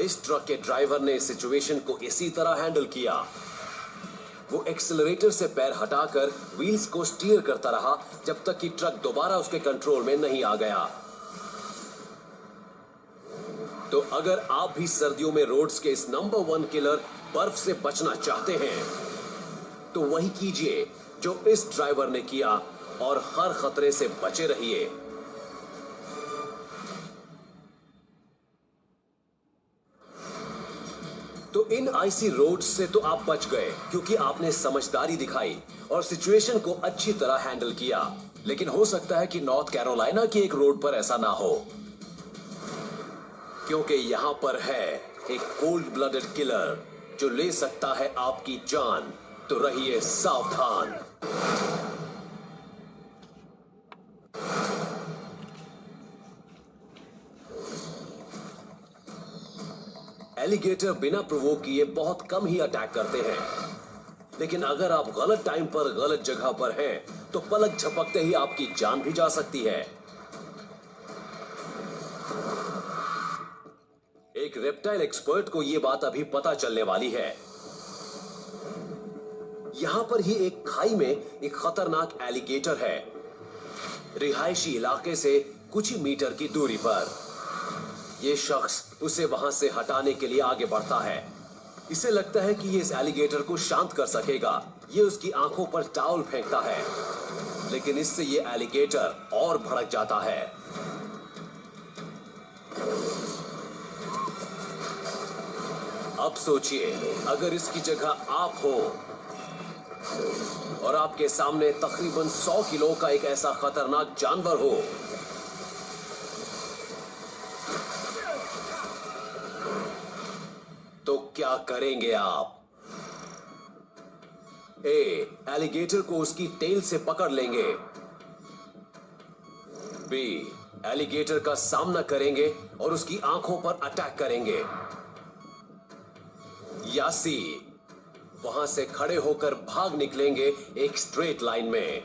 इस ट्रक के ड्राइवर ने इस सिचुएशन को इसी तरह हैंडल किया। वो एक्सेलरेटर से पैर हटाकर व्हील्स को स्टीयर करता रहा जब तक कि ट्रक दोबारा उसके कंट्रोल में नहीं आ गया। तो अगर आप भी सर्दियों में रोड्स के इस नंबर 1 किलर बर्फ से बचना चाहते हैं तो वही कीजिए जो इस ड्राइवर ने किया और हर खतरे से बचे रहिए। तो इन आइसी रोड्स से तो आप बच गए क्योंकि आपने समझदारी दिखाई और सिचुएशन को अच्छी तरह हैंडल किया। लेकिन हो सकता है कि नॉर्थ कैरोलिना की एक रोड पर ऐसा ना हो, क्योंकि यहां पर है एक कोल्ड ब्लडेड किलर जो ले सकता है आपकी जान। तो रहिए सावधान। एलिगेटर बिना प्रोवोक किए बहुत कम ही अटैक करते हैं, लेकिन अगर आप गलत टाइम पर गलत जगह पर हैं तो पलक झपकते ही आपकी जान भी जा सकती है। एक रेप्टाइल एक्सपर्ट को यह बात अभी पता चलने वाली है। यहां पर ही एक खाई में एक खतरनाक एलिगेटर है, रिहायशी इलाके से कुछ ही मीटर की दूरी पर। यह शख्स उसे वहां से हटाने के लिए आगे बढ़ता है। इसे लगता है कि यह इस एलिगेटर को शांत कर सकेगा। यह उसकी आंखों पर टॉवल फेंकता है, लेकिन इससे यह एलिगेटर और भड़क जाता है। अब सोचिए, अगर इसकी जगह आप हो और आपके सामने तकरीबन 100 किलो का एक ऐसा खतरनाक जानवर हो, तो क्या करेंगे आप? ए, एलिगेटर को उसकी टेल से पकड़ लेंगे। बी, एलिगेटर का सामना करेंगे और उसकी आंखों पर अटैक करेंगे। या सी, वहां से खड़े होकर भाग निकलेंगे एक स्ट्रेट लाइन में।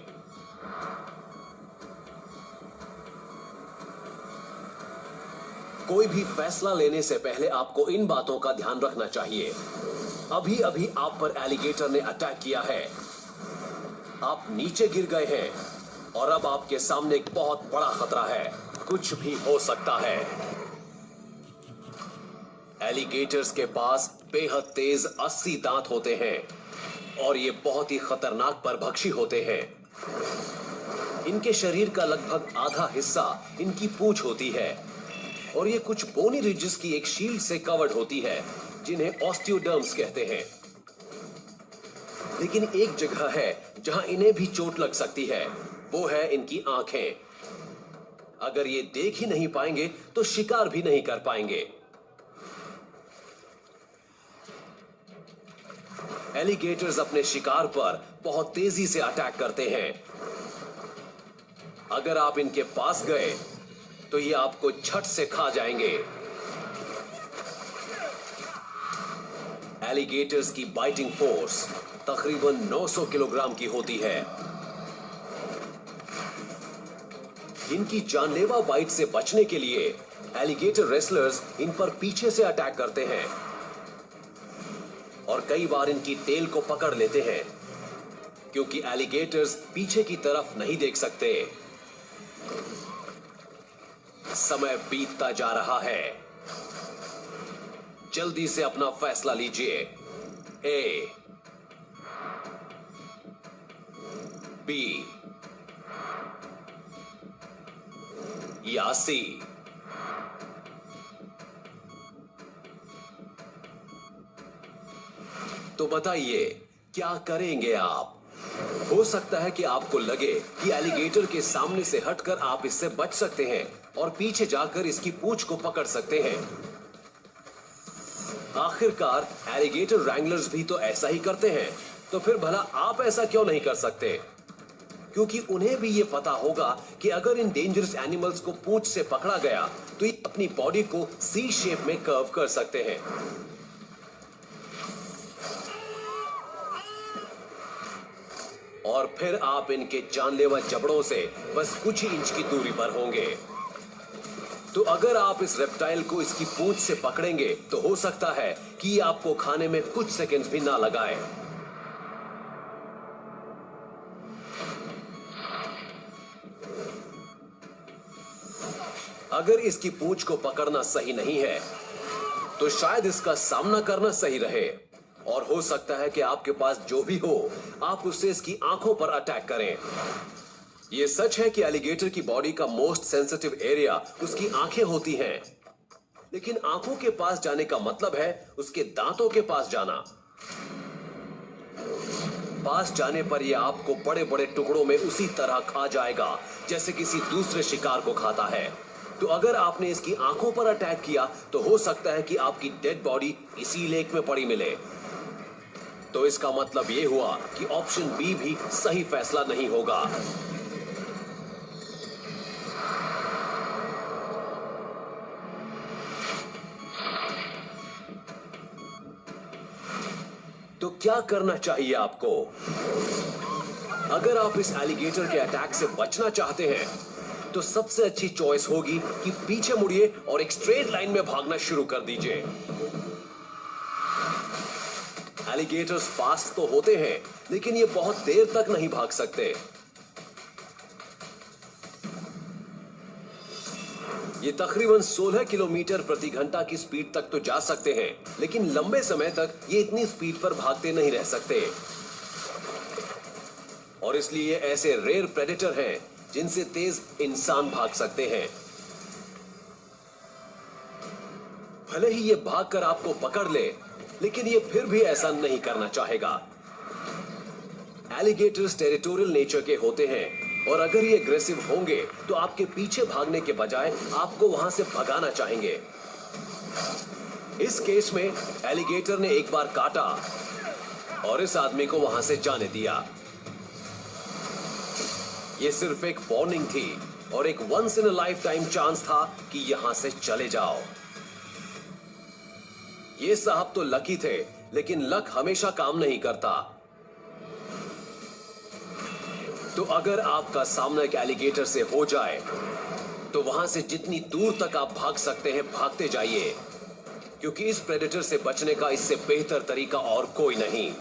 कोई भी फैसला लेने से पहले आपको इन बातों का ध्यान रखना चाहिए। अभी अभी आप पर एलिगेटर ने अटैक किया है, आप नीचे गिर गए हैं और अब आपके सामने एक बहुत बड़ा खतरा है। कुछ भी हो सकता है। एलिगेटर्स के पास बेहद तेज 80 दांत होते हैं और ये बहुत ही खतरनाक परभक्षी होते हैं। इनके शरीर का लगभग आधा हिस्सा इनकी पूंछ होती है और ये कुछ बोनी रिजेस की एक शील्ड से कवर्ड होती है जिन्हें ऑस्टियोडर्म्स कहते हैं। लेकिन एक जगह है जहां इन्हें भी चोट लग सकती है, वो है इनकी आंखें। अगर ये देख ही नहीं पाएंगे तो शिकार भी नहीं कर पाएंगे। एलिगेटर्स अपने शिकार पर बहुत तेजी से अटैक करते हैं। अगर आप इनके पास गए तो ये आपको झट से खा जाएंगे। एलिगेटर्स की बाइटिंग फोर्स तकरीबन 900 किलोग्राम की होती है। इनकी जानलेवा बाइट से बचने के लिए एलिगेटर रेसलर्स इन पर पीछे से अटैक करते हैं और कई बार इनकी टेल को पकड़ लेते हैं, क्योंकि एलिगेटर्स पीछे की तरफ नहीं देख सकते। समय बीतता जा रहा है। जल्दी से अपना फैसला लीजिए। ए, बी या सी। तो बताइए, क्या करेंगे आप? हो सकता है कि आपको लगे कि एलिगेटर के सामने से हटकर आप इससे बच सकते हैं और पीछे जाकर इसकी पूंछ को पकड़ सकते हैं। आखिरकार एलिगेटर रैंगलर्स भी तो ऐसा ही करते हैं, तो फिर भला आप ऐसा क्यों नहीं कर सकते? क्योंकि उन्हें भी ये पता होगा कि अगर इन डेंजरस एनिमल्स को पूंछ से पकड़ा गया तो ये अपनी बॉडी को सी शेप में कर्व कर सकते हैं। और फिर आप इनके जानलेवा जबड़ों से बस कुछ ही इंच की दूरी पर होंगे। तो अगर आप इस रेप्टाइल को इसकी पूंछ से पकड़ेंगे तो हो सकता है कि ये आपको खाने में कुछ सेकंड्स भी ना लगाए। अगर इसकी पूंछ को पकड़ना सही नहीं है तो शायद इसका सामना करना सही रहे, और हो सकता है कि आपके पास जो भी हो आप उससे इसकी आंखों पर अटैक करें। यह सच है कि एलिगेटर की बॉडी का मोस्ट सेंसिटिव एरिया उसकी आंखें होती हैं, लेकिन आंखों के पास जाने का मतलब है उसके दांतों के पास जाना। पास जाने पर यह आपको बड़े बड़े टुकड़ों में उसी तरह खा जाएगा जैसे किसी दूसरे शिकार को खाता है। तो अगर आपने इसकी आंखों पर अटैक किया तो हो सकता है कि आपकी डेड बॉडी इसी लेक में पड़ी मिले। तो इसका मतलब यह हुआ कि ऑप्शन बी भी सही फैसला नहीं होगा। तो क्या करना चाहिए आपको? अगर आप इस एलिगेटर के अटैक से बचना चाहते हैं तो सबसे अच्छी चॉइस होगी कि पीछे मुड़िए और एक स्ट्रेट लाइन में भागना शुरू कर दीजिए। एलिगेटर्स फास्ट तो होते हैं लेकिन ये बहुत देर तक नहीं भाग सकते। ये तकरीबन 16 किलोमीटर प्रति घंटा की स्पीड तक तो जा सकते हैं, लेकिन लंबे समय तक ये इतनी स्पीड पर भागते नहीं रह सकते। और इसलिए ऐसे रेयर प्रेडेटर हैं जिनसे तेज इंसान भाग सकते हैं। भले ही ये भागकर आपको पकड़ ले, लेकिन ये फिर भी ऐसा नहीं करना चाहेगा। एलिगेटर्स टेरिटोरियल नेचर के होते हैं और अगर ये एग्रेसिव होंगे तो आपके पीछे भागने के बजाय आपको वहां से भगाना चाहेंगे। इस केस में एलिगेटर ने एक बार काटा और इस आदमी को वहां से जाने दिया। ये सिर्फ एक वार्निंग थी और एक once in a lifetime chance था कि यहां से चले जाओ। ये साहब तो लकी थे, लेकिन लक हमेशा काम नहीं करता। तो अगर आपका सामना एक एलिगेटर से हो जाए तो वहां से जितनी दूर तक आप भाग सकते हैं भागते जाइए, क्योंकि इस प्रेडेटर से बचने का इससे बेहतर तरीका और कोई नहीं।